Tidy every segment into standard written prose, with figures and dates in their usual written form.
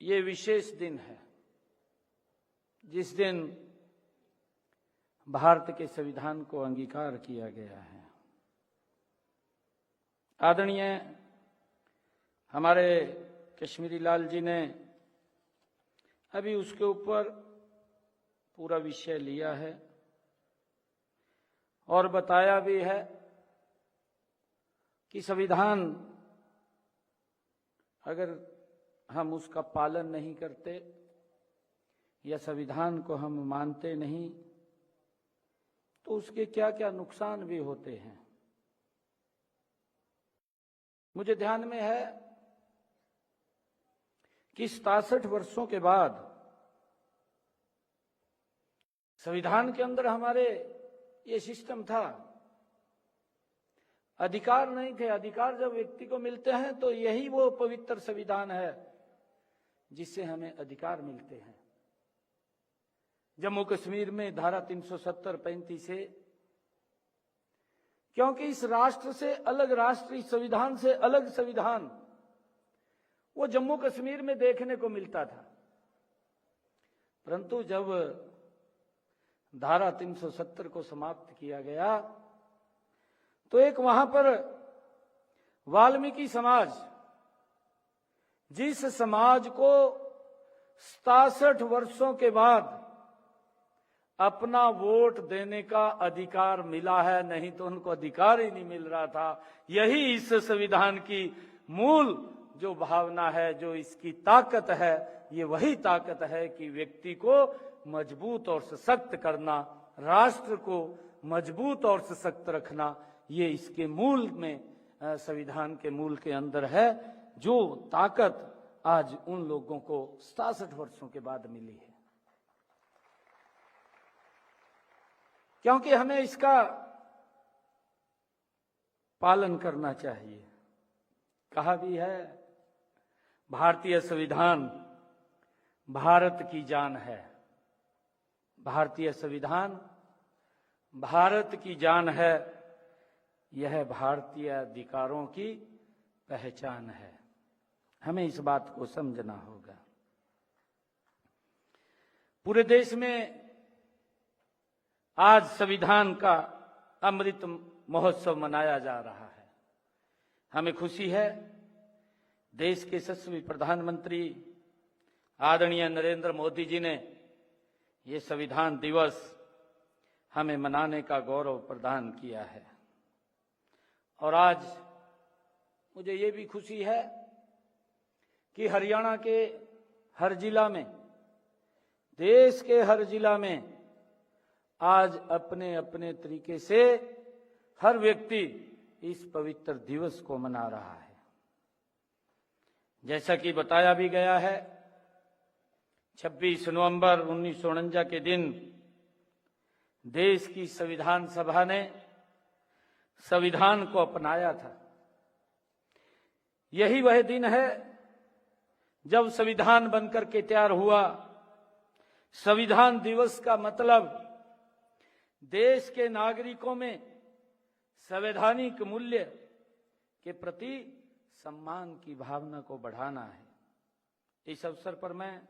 ये विशेष दिन है जिस दिन भारत के संविधान को अंगीकार किया गया है। आदरणीय हमारे कश्मीरी लाल जी ने अभी उसके ऊपर पूरा विषय लिया है और बताया भी है कि संविधान अगर हम उसका पालन नहीं करते या संविधान को हम मानते नहीं तो उसके क्या क्या नुकसान भी होते हैं। मुझे ध्यान में है कि 67 वर्षों के बाद संविधान के अंदर हमारे ये सिस्टम था, अधिकार नहीं थे। अधिकार जब व्यक्ति को मिलते हैं तो यही वो पवित्र संविधान है जिससे हमें अधिकार मिलते हैं। जम्मू कश्मीर में धारा 370-35 से, क्योंकि इस राष्ट्र से अलग राष्ट्र, इस संविधान से अलग संविधान वो जम्मू कश्मीर में देखने को मिलता था। परंतु जब धारा 370 को समाप्त किया गया तो एक वहां पर वाल्मीकि समाज, जिस समाज को 67 वर्षों के बाद अपना वोट देने का अधिकार मिला है, नहीं तो उनको अधिकार ही नहीं मिल रहा था। यही इस संविधान की मूल जो भावना है, जो इसकी ताकत है, ये वही ताकत है कि व्यक्ति को मजबूत और सशक्त करना, राष्ट्र को मजबूत और सशक्त रखना, ये इसके मूल में, संविधान के मूल के अंदर है। जो ताकत आज उन लोगों को 67 वर्षों के बाद मिली है, क्योंकि हमें इसका पालन करना चाहिए। कहा भी है, भारतीय संविधान भारत की जान है। भारतीय संविधान भारत की जान है, यह भारतीय अधिकारों की पहचान है। हमें इस बात को समझना होगा। पूरे देश में आज संविधान का अमृत महोत्सव मनाया जा रहा है। हमें खुशी है, देश के यशस्वी प्रधानमंत्री आदरणीय नरेंद्र मोदी जी ने ये संविधान दिवस हमें मनाने का गौरव प्रदान किया है। और आज मुझे ये भी खुशी है कि हरियाणा के हर जिला में, देश के हर जिला में आज अपने अपने तरीके से हर व्यक्ति इस पवित्र दिवस को मना रहा है। जैसा कि बताया भी गया है, 26 नवंबर 1949 के दिन देश की संविधान सभा ने संविधान को अपनाया था। यही वह दिन है जब संविधान बनकर के तैयार हुआ। संविधान दिवस का मतलब देश के नागरिकों में संवैधानिक मूल्य के प्रति सम्मान की भावना को बढ़ाना है। इस अवसर पर मैं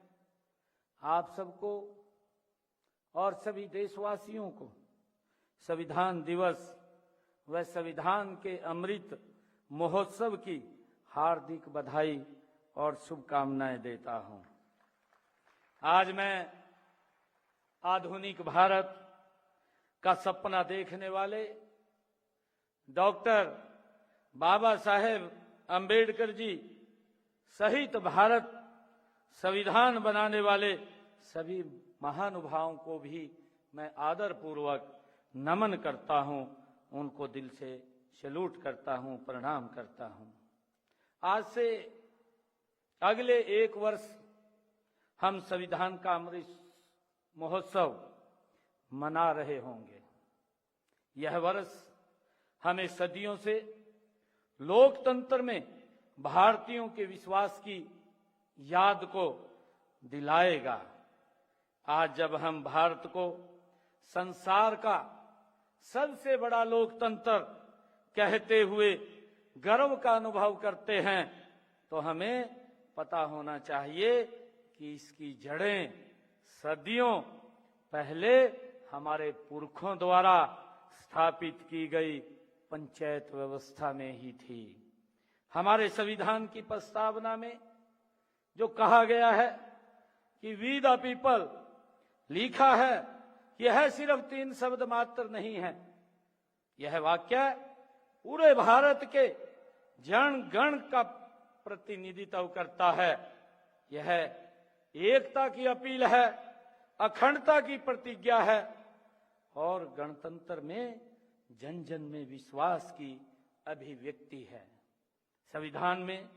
आप सबको और सभी देशवासियों को संविधान दिवस व संविधान के अमृत महोत्सव की हार्दिक बधाई और शुभकामनाएं देता हूं। आज मैं आधुनिक भारत का सपना देखने वाले डॉक्टर बाबा साहेब अंबेडकर जी सहित भारत संविधान बनाने वाले सभी महानुभावों को भी मैं आदरपूर्वक नमन करता हूं, उनको दिल से सैल्यूट करता हूं, प्रणाम करता हूं। आज से अगले 1 वर्ष हम संविधान का अमृत महोत्सव मना रहे होंगे। यह वर्ष हमें सदियों से लोकतंत्र में भारतीयों के विश्वास की याद को दिलाएगा। आज जब हम भारत को संसार का सबसे बड़ा लोकतंत्र कहते हुए गर्व का अनुभव करते हैं तो हमें पता होना चाहिए कि इसकी जड़ें सदियों पहले हमारे पुरखों द्वारा स्थापित की गई पंचायत व्यवस्था में ही थी। हमारे संविधान की प्रस्तावना में जो कहा गया है कि वी द पीपल लिखा है, यह सिर्फ 3 शब्द मात्र नहीं है। यह वाक्य पूरे भारत के जन गण का प्रतिनिधित्व करता है। यह एकता की अपील है, अखंडता की प्रतिज्ञा है और गणतंत्र में जन जन में विश्वास की अभिव्यक्ति है। संविधान में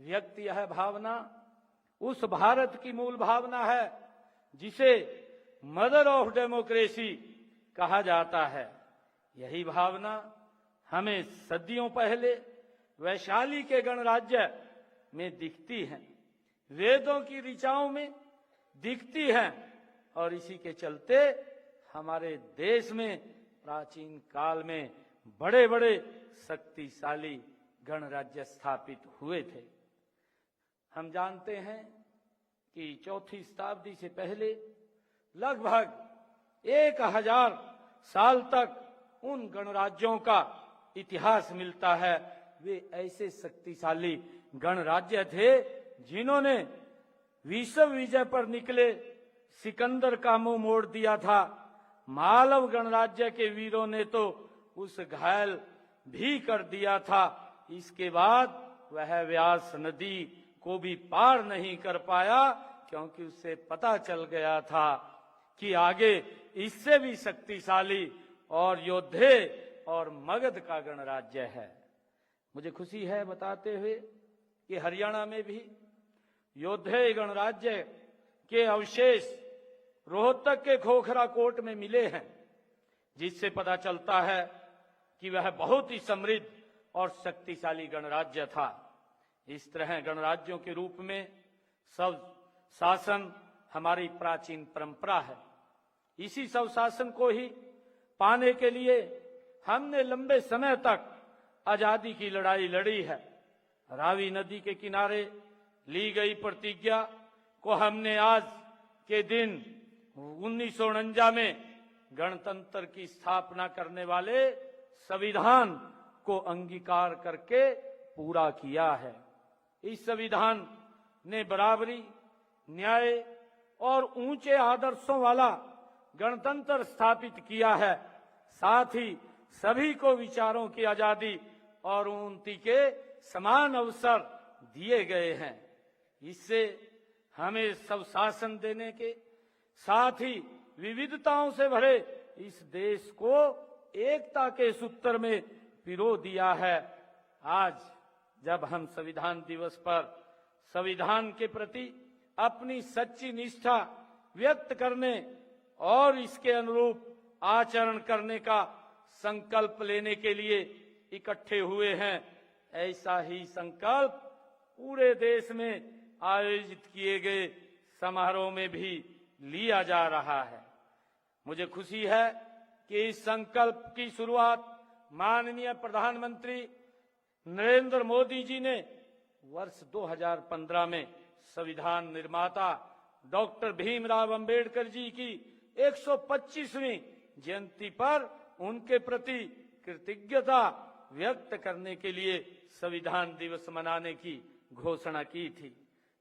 व्यक्त यह भावना उस भारत की मूल भावना है जिसे मदर ऑफ डेमोक्रेसी कहा जाता है। यही भावना हमें सदियों पहले वैशाली के गणराज्य में दिखती है, वेदों की ऋचाओं में दिखती है और इसी के चलते हमारे देश में प्राचीन काल में बड़े बड़े शक्तिशाली गणराज्य स्थापित हुए थे। हम जानते हैं कि 4वीं शताब्दी से पहले लगभग 1000 साल तक उन गणराज्यों का इतिहास मिलता है। वे ऐसे शक्तिशाली गणराज्य थे जिन्होंने विश्व विजय पर निकले सिकंदर का मुंह मोड़ दिया था। मालव गणराज्य के वीरों ने तो उस घायल भी कर दिया था। इसके बाद वह व्यास नदी को भी पार नहीं कर पाया क्योंकि उससे पता चल गया था कि आगे इससे भी शक्तिशाली और योद्धे और मगध का गणराज्य है। मुझे खुशी है बताते हुए कि हरियाणा में भी योद्धे गणराज्य के अवशेष रोहतक के खोखरा कोट में मिले हैं, जिससे पता चलता है कि वह बहुत ही समृद्ध और शक्तिशाली गणराज्य था। इस तरह गणराज्यों के रूप में सब शासन हमारी प्राचीन परंपरा है। इसी सब शासन को ही पाने के लिए हमने लंबे समय तक आजादी की लड़ाई लड़ी है। रावी नदी के किनारे ली गई प्रतिज्ञा को हमने आज के दिन 1949 में गणतंत्र की स्थापना करने वाले संविधान को अंगीकार करके पूरा किया है। इस संविधान ने बराबरी, न्याय और ऊंचे आदर्शों वाला गणतंत्र स्थापित किया है। साथ ही सभी को विचारों की आजादी और उन्नति के समान अवसर दिए गए हैं। इससे हमें सब शासन देने के साथ ही विविधताओं से भरे इस देश को एकता के सूत्र में पिरो दिया है। आज जब हम संविधान दिवस पर संविधान के प्रति अपनी सच्ची निष्ठा व्यक्त करने और इसके अनुरूप आचरण करने का संकल्प लेने के लिए इकट्ठे हुए हैं, ऐसा ही संकल्प पूरे देश में आयोजित किए गए समारोह में भी लिया जा रहा है। मुझे खुशी है कि इस संकल्प की शुरुआत माननीय प्रधानमंत्री नरेंद्र मोदी जी ने वर्ष 2015 में संविधान निर्माता डॉक्टर भीमराव अंबेडकर जी की 125वीं जयंती पर उनके प्रति कृतज्ञता व्यक्त करने के लिए संविधान दिवस मनाने की घोषणा की थी।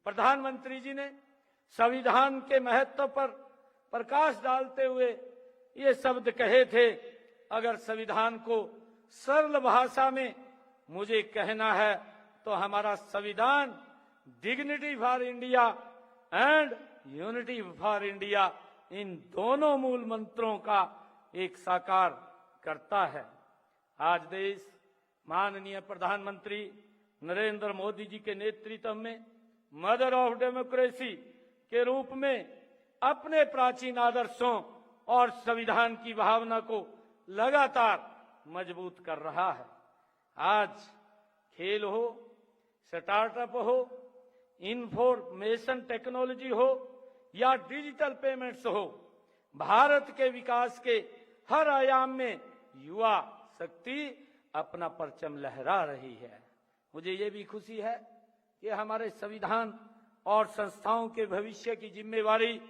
प्रधानमंत्री जी ने संविधान के महत्व पर प्रकाश डालते हुए ये शब्द कहे थे, अगर संविधान को सरल भाषा में मुझे कहना है तो हमारा संविधान dignity for India and unity for India, इन दोनों मूल मंत्रों का एक साकार करता है। आज देश माननीय प्रधानमंत्री नरेंद्र मोदी जी के नेतृत्व में मदर ऑफ डेमोक्रेसी के रूप में अपने प्राचीन आदर्शों और संविधान की भावना को लगातार मजबूत कर रहा है। आज खेल हो, स्टार्टअप हो, इंफॉर्मेशन टेक्नोलॉजी हो या डिजिटल पेमेंट्स हो, भारत के विकास के हर आयाम में युवा शक्ति अपना परचम लहरा रही है। मुझे ये भी खुशी है कि हमारे संविधान और संस्थाओं के भविष्य की जिम्मेवारी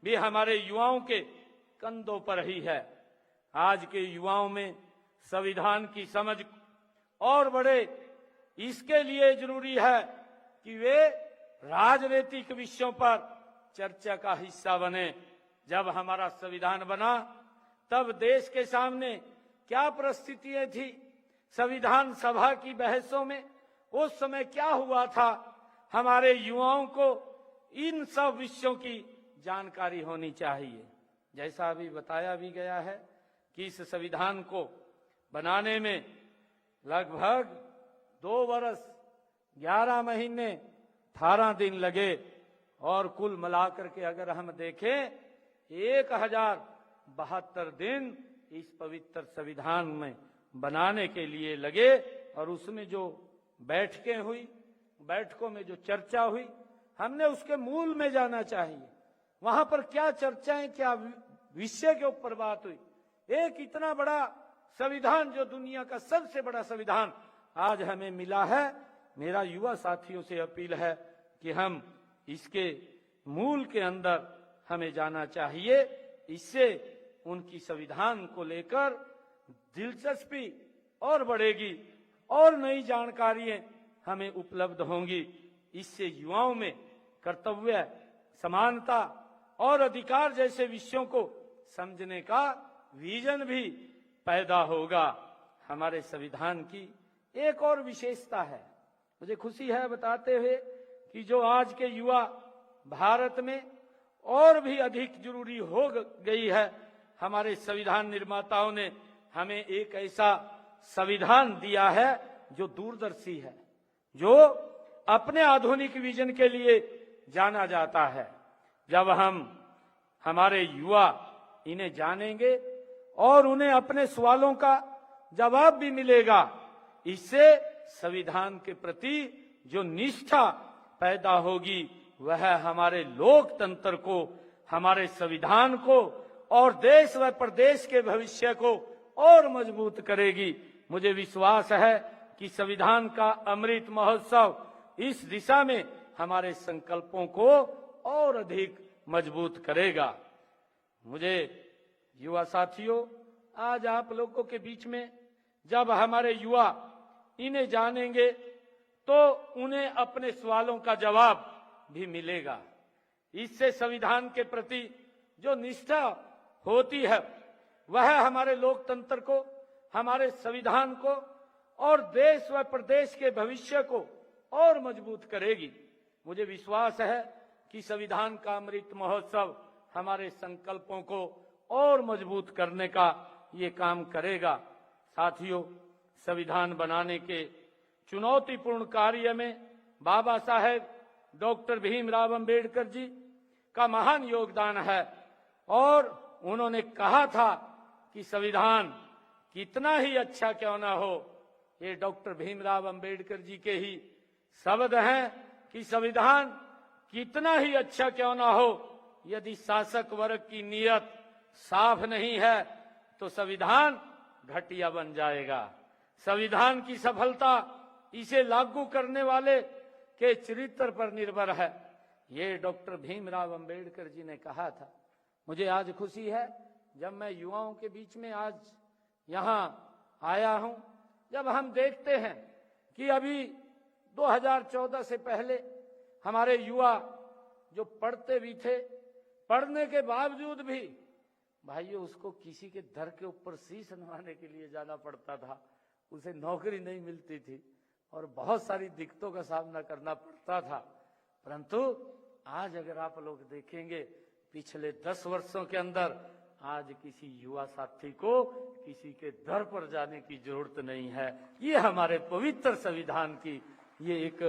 भी हमारे युवाओं के कंधों पर ही है। आज के युवाओं में संविधान की समझ और बढ़े, इसके लिए जरूरी है कि वे राजनीतिक विषयों पर चर्चा का हिस्सा बने। जब हमारा संविधान बना तब देश के सामने क्या परिस्थितियां थी, संविधान सभा की बहसों में उस समय क्या हुआ था, हमारे युवाओं को इन सब विषयों की जानकारी होनी चाहिए। जैसा अभी बताया भी गया है कि इस संविधान को बनाने में लगभग 2 वर्ष 11 महीने 18 दिन लगे और कुल मिलाकर के अगर हम देखें 1072 दिन इस पवित्र संविधान में बनाने के लिए लगे। और उसमें जो बैठकें हुई, बैठकों में जो चर्चा हुई, हमने उसके मूल में जाना चाहिए। वहां पर क्या चर्चाएं, क्या विषय के ऊपर बात हुई। एक इतना बड़ा संविधान, जो दुनिया का सबसे बड़ा संविधान आज हमें मिला है, मेरा युवा साथियों से अपील है कि हम इसके मूल के अंदर हमें जाना चाहिए। इससे उनकी संविधान को लेकर दिलचस्पी और बढ़ेगी और नई जानकारियां हमें उपलब्ध होंगी। इससे युवाओं में कर्तव्य, समानता और अधिकार जैसे विषयों को समझने का विजन भी पैदा होगा। हमारे संविधान की एक और विशेषता है, मुझे खुशी है बताते हुए कि जो आज के युवा भारत में और भी अधिक जरूरी हो गई है। हमारे संविधान निर्माताओं ने हमें एक ऐसा संविधान दिया है जो दूरदर्शी है, जो अपने आधुनिक विजन के लिए जाना जाता है। जब हमारे युवा इन्हें जानेंगे और उन्हें अपने सवालों का जवाब भी मिलेगा, इससे संविधान के प्रति जो निष्ठा पैदा होगी वह हमारे लोकतंत्र को, हमारे संविधान को और देश व प्रदेश के भविष्य को और मजबूत करेगी। मुझे विश्वास है कि संविधान का अमृत महोत्सव इस दिशा में हमारे संकल्पों को और अधिक मजबूत करेगा। मुझे युवा साथियों, आज आप लोगों के बीच में जब हमारे युवा इन्हें जानेंगे तो उन्हें अपने सवालों का जवाब भी मिलेगा। इससे संविधान के प्रति जो निष्ठा होती है वह हमारे लोकतंत्र को, हमारे संविधान को और देश व प्रदेश के भविष्य को और मजबूत करेगी। मुझे विश्वास है कि संविधान का अमृत महोत्सव हमारे संकल्पों को और मजबूत करने का ये काम करेगा। साथियों, संविधान बनाने के चुनौतीपूर्ण कार्य में बाबा साहेब डॉक्टर भीमराव अंबेडकर जी का महान योगदान है और उन्होंने कहा था कि संविधान कितना ही अच्छा क्यों ना हो, ये डॉक्टर भीमराव अंबेडकर जी के ही शब्द हैं कि संविधान कितना ही अच्छा क्यों ना हो, यदि शासक वर्ग की नीयत साफ नहीं है तो संविधान घटिया बन जाएगा। संविधान की सफलता इसे लागू करने वाले के चरित्र पर निर्भर है, ये डॉक्टर भीमराव अंबेडकर जी ने कहा था। मुझे आज खुशी है जब मैं युवाओं के बीच में आज यहाँ आया हूँ, जब हम देखते हैं कि अभी 2014 से पहले हमारे युवा जो पढ़ते भी थे, पढ़ने के बावजूद भी भाइयों उसको किसी के दर के ऊपर शीश नवाने के लिए जाना पड़ता था, उसे नौकरी नहीं मिलती थी और बहुत सारी दिक्कतों का सामना करना पड़ता था। परंतु आज अगर आप लोग देखेंगे पिछले 10 वर्षों के अंदर आज किसी युवा साथी को किसी के दर पर जाने की जरूरत नहीं है। ये हमारे पवित्र संविधान की ये एक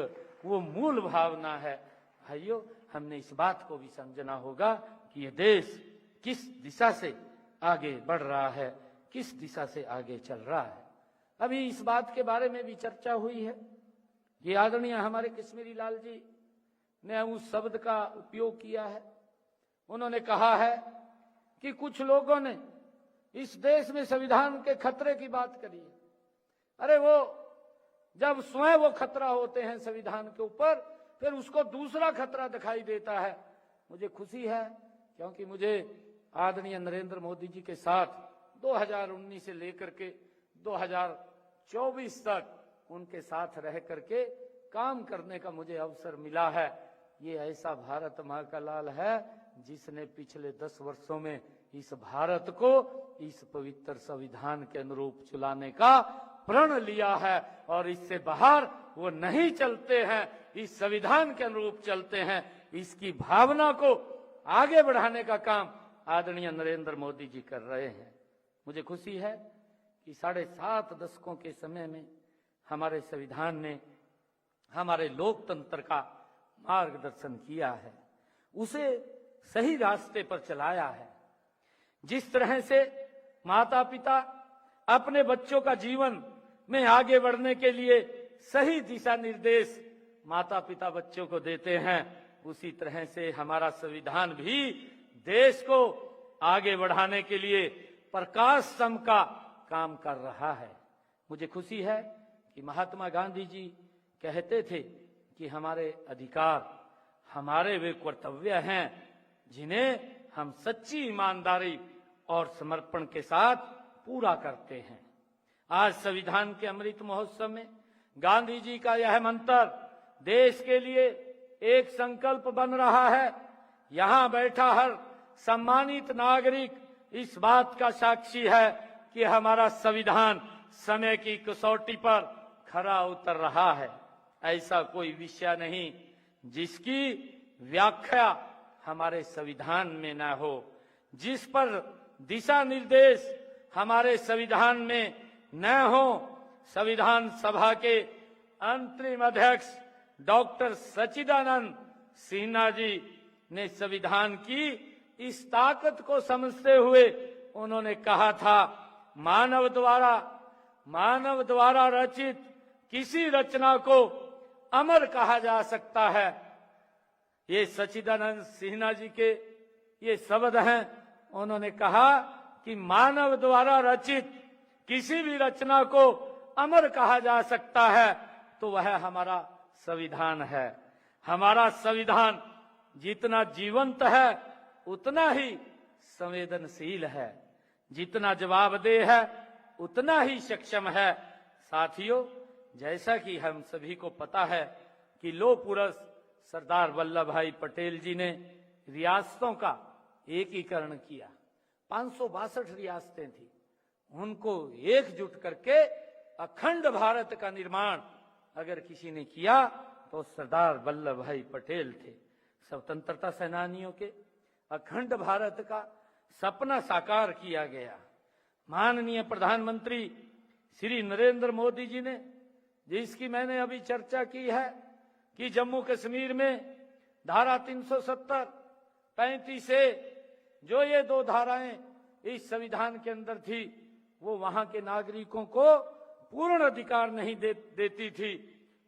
वो मूल भावना है। भाइयों, हमने इस बात को भी समझना होगा कि ये देश किस दिशा से आगे बढ़ रहा है, किस दिशा से आगे चल रहा है। अभी इस बात के बारे में भी चर्चा हुई है। ये आदरणीय हमारे कश्मीरी लाल जी ने उस शब्द का उपयोग किया है। उन्होंने कहा है कि कुछ लोगों ने इस देश में संविधान के खतरे की बात करी है। अरे वो जब स्वयं वो खतरा होते हैं संविधान के ऊपर, फिर उसको दूसरा खतरा दिखाई देता है। मुझे खुशी है क्योंकि मुझे आदरणीय नरेंद्र मोदी जी के साथ 2019 से लेकर के 2024 तक उनके साथ रह करके काम करने का मुझे अवसर मिला है। ये ऐसा भारत मां का लाल है जिसने पिछले 10 वर्षों में इस भारत को इस पवित्र संविधान के अनुरूप चलाने का प्रण लिया है और इससे बाहर वो नहीं चलते हैं, इस संविधान के अनुरूप चलते हैं। इसकी भावना को आगे बढ़ाने का काम आदरणीय नरेंद्र मोदी जी कर रहे हैं। मुझे खुशी है कि 7.5 दशकों के समय में हमारे संविधान ने हमारे लोकतंत्र का मार्गदर्शन किया है, उसे सही रास्ते पर चलाया है। जिस तरह से माता पिता अपने बच्चों का जीवन में आगे बढ़ने के लिए सही दिशा निर्देश माता पिता बच्चों को देते हैं, उसी तरह से हमारा संविधान भी देश को आगे बढ़ाने के लिए प्रकाश स्तंभ का काम कर रहा है। मुझे खुशी है कि महात्मा गांधी जी कहते थे कि हमारे अधिकार हमारे वे कर्तव्य हैं जिन्हें हम सच्ची ईमानदारी और समर्पण के साथ पूरा करते हैं। आज संविधान के अमृत महोत्सव में गांधी जी का यह मंत्र देश के लिए एक संकल्प बन रहा है। यहाँ बैठा हर सम्मानित नागरिक इस बात का साक्षी है कि हमारा संविधान समय की कसौटी पर खरा उतर रहा है। ऐसा कोई विषय नहीं जिसकी व्याख्या हमारे संविधान में न हो, जिस पर दिशा निर्देश हमारे संविधान में न हो। संविधान सभा के अंतरिम अध्यक्ष डॉक्टर सच्चिदानंद सिन्हा जी ने संविधान की इस ताकत को समझते हुए उन्होंने कहा था, मानव द्वारा रचित किसी रचना को अमर कहा जा सकता है। ये सच्चिदानंद सिन्हा जी के ये शब्द हैं। उन्होंने कहा कि मानव द्वारा रचित किसी भी रचना को अमर कहा जा सकता है तो वह हमारा संविधान है। हमारा संविधान जितना जीवंत है उतना ही संवेदनशील है, जितना जवाबदेह है उतना ही सक्षम है। साथियों, जैसा कि हम सभी को पता है कि लौह पुरुष सरदार वल्लभ भाई पटेल जी ने रियासतों का एकीकरण किया। 562 रियासतें थी, उनको एकजुट करके अखंड भारत का निर्माण अगर किसी ने किया तो सरदार वल्लभ भाई पटेल थे। स्वतंत्रता सेनानियों के अखंड भारत का सपना साकार किया गया। माननीय प्रधानमंत्री श्री नरेंद्र मोदी जी ने, जिसकी मैंने अभी चर्चा की है कि जम्मू कश्मीर में धारा 370, 35 से जो ये 2 धाराएं इस संविधान के अंदर थी, वो वहां के नागरिकों को पूर्ण अधिकार नहीं देती थी।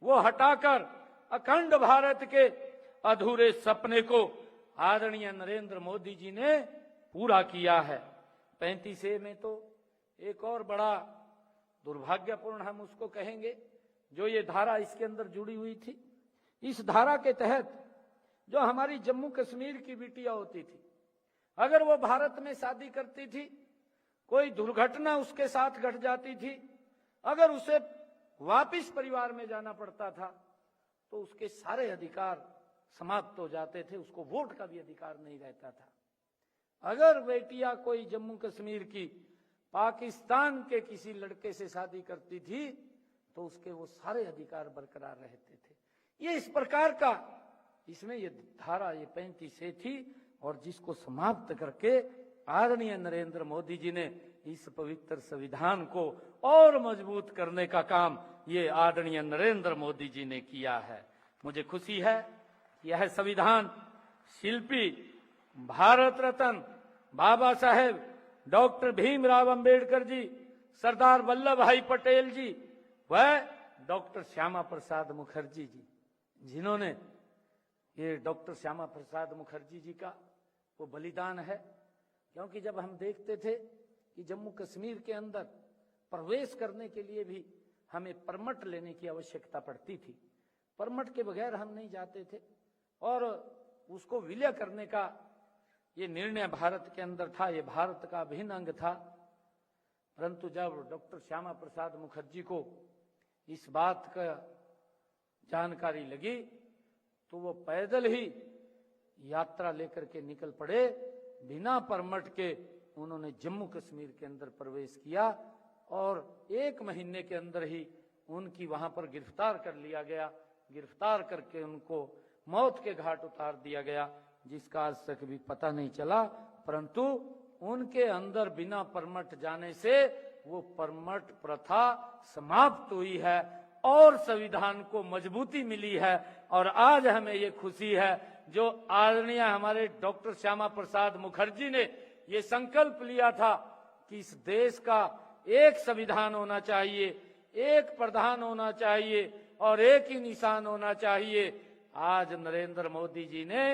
वो हटाकर अखंड भारत के अधूरे सपने को आदरणीय नरेंद्र मोदी जी ने पूरा किया है। 35A में तो एक और बड़ा दुर्भाग्यपूर्ण हम उसको कहेंगे, जो ये धारा इसके अंदर जुड़ी हुई थी। इस धारा के तहत जो हमारी जम्मू कश्मीर की बिटिया होती थी, अगर वो भारत में शादी करती थी, कोई दुर्घटना उसके साथ घट जाती थी, अगर उसे वापिस परिवार में जाना पड़ता था तो उसके सारे अधिकार समाप्त हो जाते थे, उसको वोट का भी अधिकार नहीं रहता था। अगर बेटिया कोई जम्मू कश्मीर की पाकिस्तान के किसी लड़के से शादी करती थी तो उसके वो सारे अधिकार बरकरार रहते थे। ये इस प्रकार का इसमें ये धारा ये 35A थी, और जिसको समाप्त करके आदरणीय नरेंद्र मोदी जी ने इस पवित्र संविधान को और मजबूत करने का काम ये आदरणीय नरेंद्र मोदी जी ने किया है। मुझे खुशी है कि यह संविधान शिल्पी भारत रत्न बाबा साहेब डॉक्टर भीमराव अंबेडकर जी, सरदार वल्लभ भाई पटेल जी व डॉक्टर श्यामा प्रसाद मुखर्जी जी, जिन्होंने ये डॉक्टर श्यामा प्रसाद मुखर्जी जी का वो बलिदान है। क्योंकि जब हम देखते थे कि जम्मू कश्मीर के अंदर प्रवेश करने के लिए भी हमें परमट लेने की आवश्यकता पड़ती थी। परमट के बगैर हम नहीं जाते थे और उसको विलय करने का ये निर्णय भारत के अंदर था, ये भारत का अभिन्न अंग था। परंतु जब डॉक्टर श्यामा प्रसाद मुखर्जी को इस बात का जानकारी लगी तो वो पैदल ही यात्रा लेकर के निकल पड़े। बिना परमट के उन्होंने जम्मू कश्मीर के अंदर प्रवेश किया और 1 महीने के अंदर ही उनकी वहां पर गिरफ्तार कर लिया गया। गिरफ्तार करके उनको मौत के घाट उतार दिया गया, जिसका आज तक भी पता नहीं चला। परंतु उनके अंदर बिना परमट जाने से वो परमट प्रथा समाप्त हुई है और संविधान को मजबूती मिली है। और आज हमें ये खुशी है जो आदरणीय हमारे डॉक्टर श्यामा प्रसाद मुखर्जी ने ये संकल्प लिया था कि इस देश का एक संविधान होना चाहिए, एक प्रधान होना चाहिए और एक ही निशान होना चाहिए। आज नरेंद्र मोदी जी ने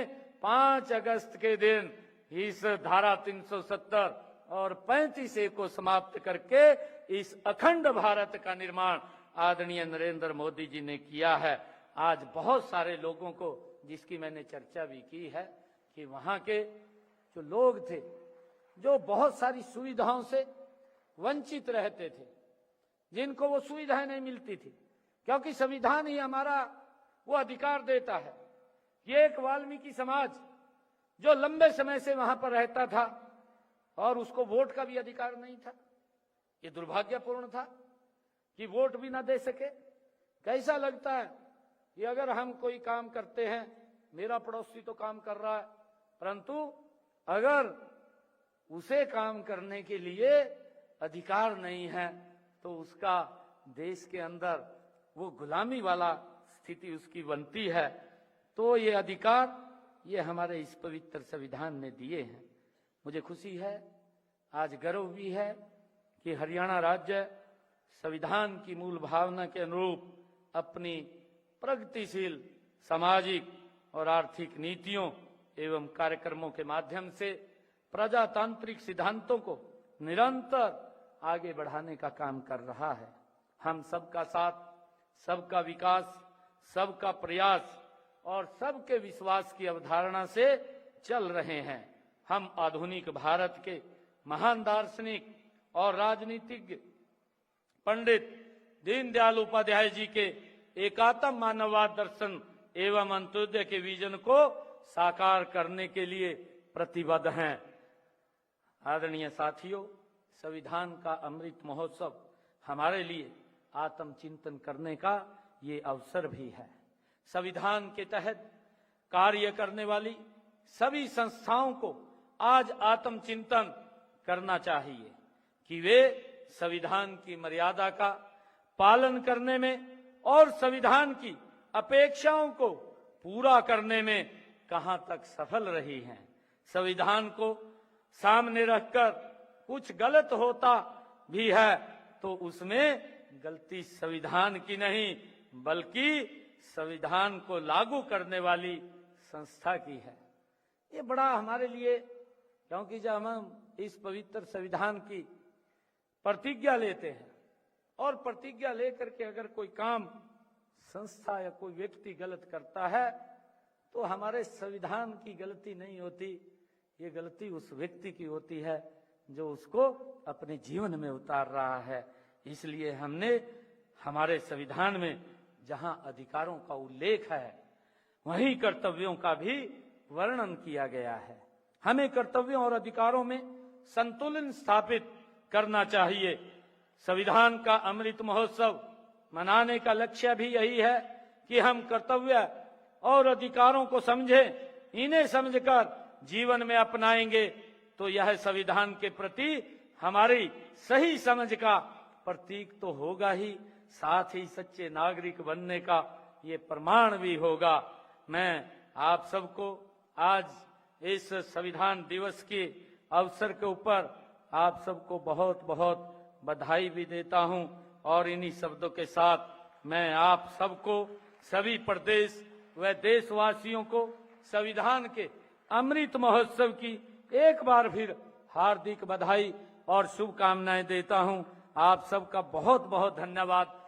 5 अगस्त के दिन इस धारा 370 और 35A को समाप्त करके इस अखंड भारत का निर्माण आदरणीय नरेंद्र मोदी जी ने किया है। आज बहुत सारे लोगों को, जिसकी मैंने चर्चा भी की है, कि वहां के जो लोग थे जो बहुत सारी सुविधाओं से वंचित रहते थे, जिनको वो सुविधाएं नहीं मिलती थी, क्योंकि संविधान ही हमारा वो अधिकार देता है कि एक वाल्मीकि समाज जो लंबे समय से वहां पर रहता था और उसको वोट का भी अधिकार नहीं था। ये दुर्भाग्यपूर्ण था कि वोट भी ना दे सके। कैसा लगता है कि अगर हम कोई काम करते हैं, मेरा पड़ोसी तो काम कर रहा है, परंतु अगर उसे काम करने के लिए अधिकार नहीं है तो उसका देश के अंदर वो गुलामी वाला स्थिति उसकी बनती है। तो ये अधिकार ये हमारे इस पवित्र संविधान ने दिए हैं। मुझे खुशी है, आज गर्व भी है कि हरियाणा राज्य संविधान की मूल भावना के अनुरूप अपनी प्रगतिशील सामाजिक और आर्थिक नीतियों एवं कार्यक्रमों के माध्यम से प्रजातांत्रिक सिद्धांतों को निरंतर आगे बढ़ाने का काम कर रहा है। हम सबका साथ, सबका विकास, सबका प्रयास और सबके विश्वास की अवधारणा से चल रहे हैं। हम आधुनिक भारत के महान दार्शनिक और राजनीतिज्ञ पंडित दीनदयाल उपाध्याय जी के एकात्म मानववाद दर्शन एवं अंत्योदय के विजन को साकार करने के लिए प्रतिबद्ध हैं। आदरणीय साथियों, संविधान का अमृत महोत्सव हमारे लिए आत्मचिंतन करने का ये अवसर भी है। संविधान के तहत कार्य करने वाली सभी संस्थाओं को आज आत्मचिंतन करना चाहिए कि वे संविधान की मर्यादा का पालन करने में और संविधान की अपेक्षाओं को पूरा करने में कहां तक सफल रही हैं। संविधान को सामने रखकर कुछ गलत होता भी है तो उसमें गलती संविधान की नहीं बल्कि संविधान को लागू करने वाली संस्था की है। ये बड़ा हमारे लिए, क्योंकि जब हम इस पवित्र संविधान की प्रतिज्ञा लेते हैं और प्रतिज्ञा लेकर के अगर कोई काम संस्था या कोई व्यक्ति गलत करता है तो हमारे संविधान की गलती नहीं होती, ये गलती उस व्यक्ति की होती है जो उसको अपने जीवन में उतार रहा है। इसलिए हमने हमारे संविधान में जहां अधिकारों का उल्लेख है वहीं कर्तव्यों का भी वर्णन किया गया है। हमें कर्तव्यों और अधिकारों में संतुलन स्थापित करना चाहिए। संविधान का अमृत महोत्सव मनाने का लक्ष्य भी यही है कि हम कर्तव्य और अधिकारों को समझें, इन्हें समझकर जीवन में अपनाएंगे तो यह संविधान के प्रति हमारी सही समझ का प्रतीक तो होगा ही, साथ ही सच्चे नागरिक बनने का ये प्रमाण भी होगा। मैं आप सबको आज इस संविधान दिवस के अवसर के ऊपर आप सबको बहुत बहुत बधाई भी देता हूं और इन्हीं शब्दों के साथ मैं आप सबको, सभी प्रदेश व देशवासियों को संविधान के अमृत महोत्सव की एक बार फिर हार्दिक बधाई और शुभकामनाएं देता हूं। आप सबका बहुत बहुत धन्यवाद।